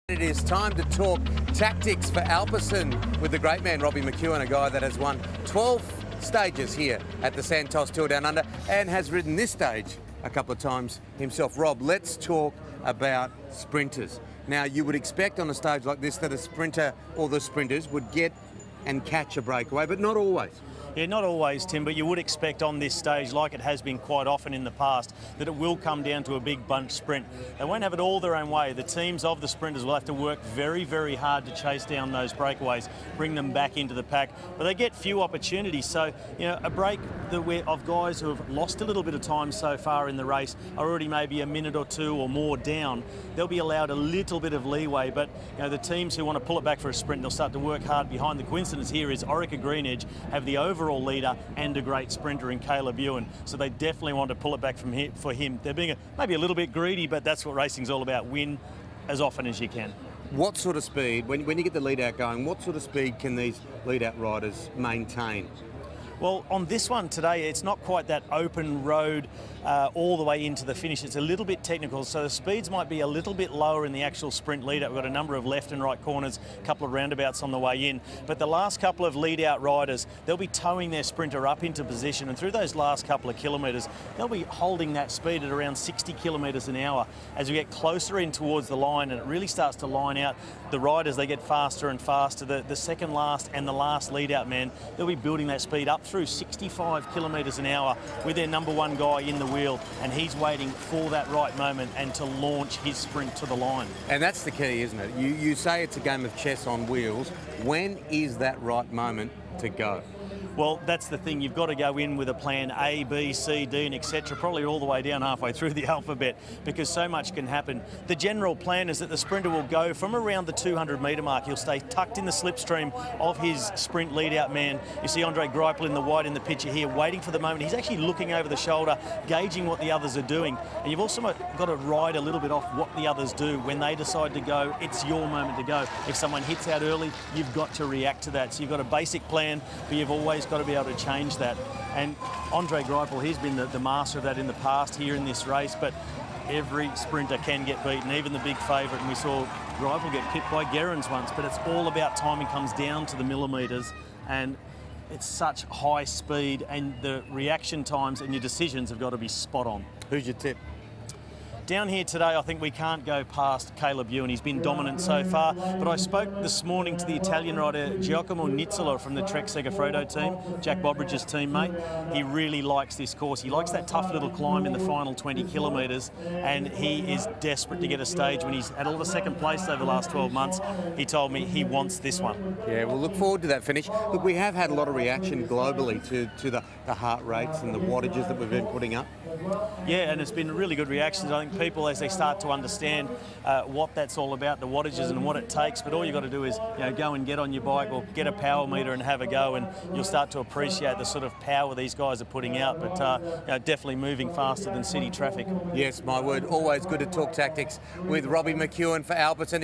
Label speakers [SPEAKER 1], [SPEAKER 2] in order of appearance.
[SPEAKER 1] It is time to talk tactics for Alpecin with the great man Robbie McEwen, a guy that has won 12 stages here at the Santos Tour Down Under and has ridden this stage a couple of times himself. Rob, let's talk about sprinters. Now, you would expect on a stage like this that a sprinter or the sprinters would get and catch a breakaway, but not always.
[SPEAKER 2] Yeah, not always, Tim, but you would expect on this stage, like it has been quite often in the past, that it will come down to a big bunch sprint. They won't have it all their own way. The teams of the sprinters will have to work very, very hard to chase down those breakaways, bring them back into the pack, but they get few opportunities. So, you know, a break of guys who have lost a little bit of time so far in the race, are already maybe a minute or two or more down, they'll be allowed a little bit of leeway, but you know, the teams who want to pull it back for a sprint, they'll start to work hard behind. The coincidence here is Orica Green Edge have the overall leader and a great sprinter in McEwen, so they definitely want to pull it back from here for him. They're being maybe a little bit greedy, but that's what racing's all about. Win as often as you can.
[SPEAKER 1] What sort of speed, when you get the lead out going, what sort of speed can these lead out riders maintain?
[SPEAKER 2] Well, on this one today, it's not quite that open road all the way into the finish. It's a little bit technical, so the speeds might be a little bit lower in the actual sprint lead-out. We've got a number of left and right corners, a couple of roundabouts on the way in. But the last couple of lead-out riders, they'll be towing their sprinter up into position, and through those last couple of kilometres, they'll be holding that speed at around 60 kilometres an hour. As we get closer in towards the line, and it really starts to line out, the riders, they get faster and faster. The second last and the last lead-out man, they'll be building that speed up through 65 kilometres an hour with their number one guy in the wheel, and he's waiting for that right moment and to launch his sprint to the line.
[SPEAKER 1] And that's the key, isn't it? You say it's a game of chess on wheels. When is that right moment to go?
[SPEAKER 2] Well, that's the thing. You've got to go in with a plan A, B, C, D, and etc. Probably all the way down halfway through the alphabet, because so much can happen. The general plan is that the sprinter will go from around the 200 metre mark. He'll stay tucked in the slipstream of his sprint lead-out man. You see Andre Greipel in the white in the picture here, waiting for the moment. He's actually looking over the shoulder, gauging what the others are doing. And you've also got to ride a little bit off what the others do. When they decide to go, it's your moment to go. If someone hits out early, you've got to react to that. So you've got a basic plan, but you've always got to be able to change that. And Andre Greipel, he's been the master of that in the past here in this race, but every sprinter can get beaten, even the big favourite, and we saw Greipel get pipped by Gerrans once, but it's all about timing, comes down to the millimetres, and it's such high speed, and the reaction times and your decisions have got to be spot on.
[SPEAKER 1] Who's your tip?
[SPEAKER 2] Down here today, I think we can't go past McEwen. He's been dominant so far, but I spoke this morning to the Italian rider Giacomo Nizzolo from the Trek Segafredo team, Jack Bobridge's teammate. He really likes this course. He likes that tough little climb in the final 20 kilometres, and he is desperate to get a stage. When he's had all the second place over the last 12 months, he told me he wants this one.
[SPEAKER 1] Yeah, we'll look forward to that finish. Look, we have had a lot of reaction globally to the heart rates and the wattages that we've been putting up.
[SPEAKER 2] Yeah, and it's been really good reactions. I think people, as they start to understand what that's all about, the wattages and what it takes, but all you've got to do is go and get on your bike or get a power meter and have a go, and you'll start to appreciate the sort of power these guys are putting out, but definitely moving faster than city traffic.
[SPEAKER 1] Yes, my word. Always good to talk tactics with Robbie McEwen for Alpecin.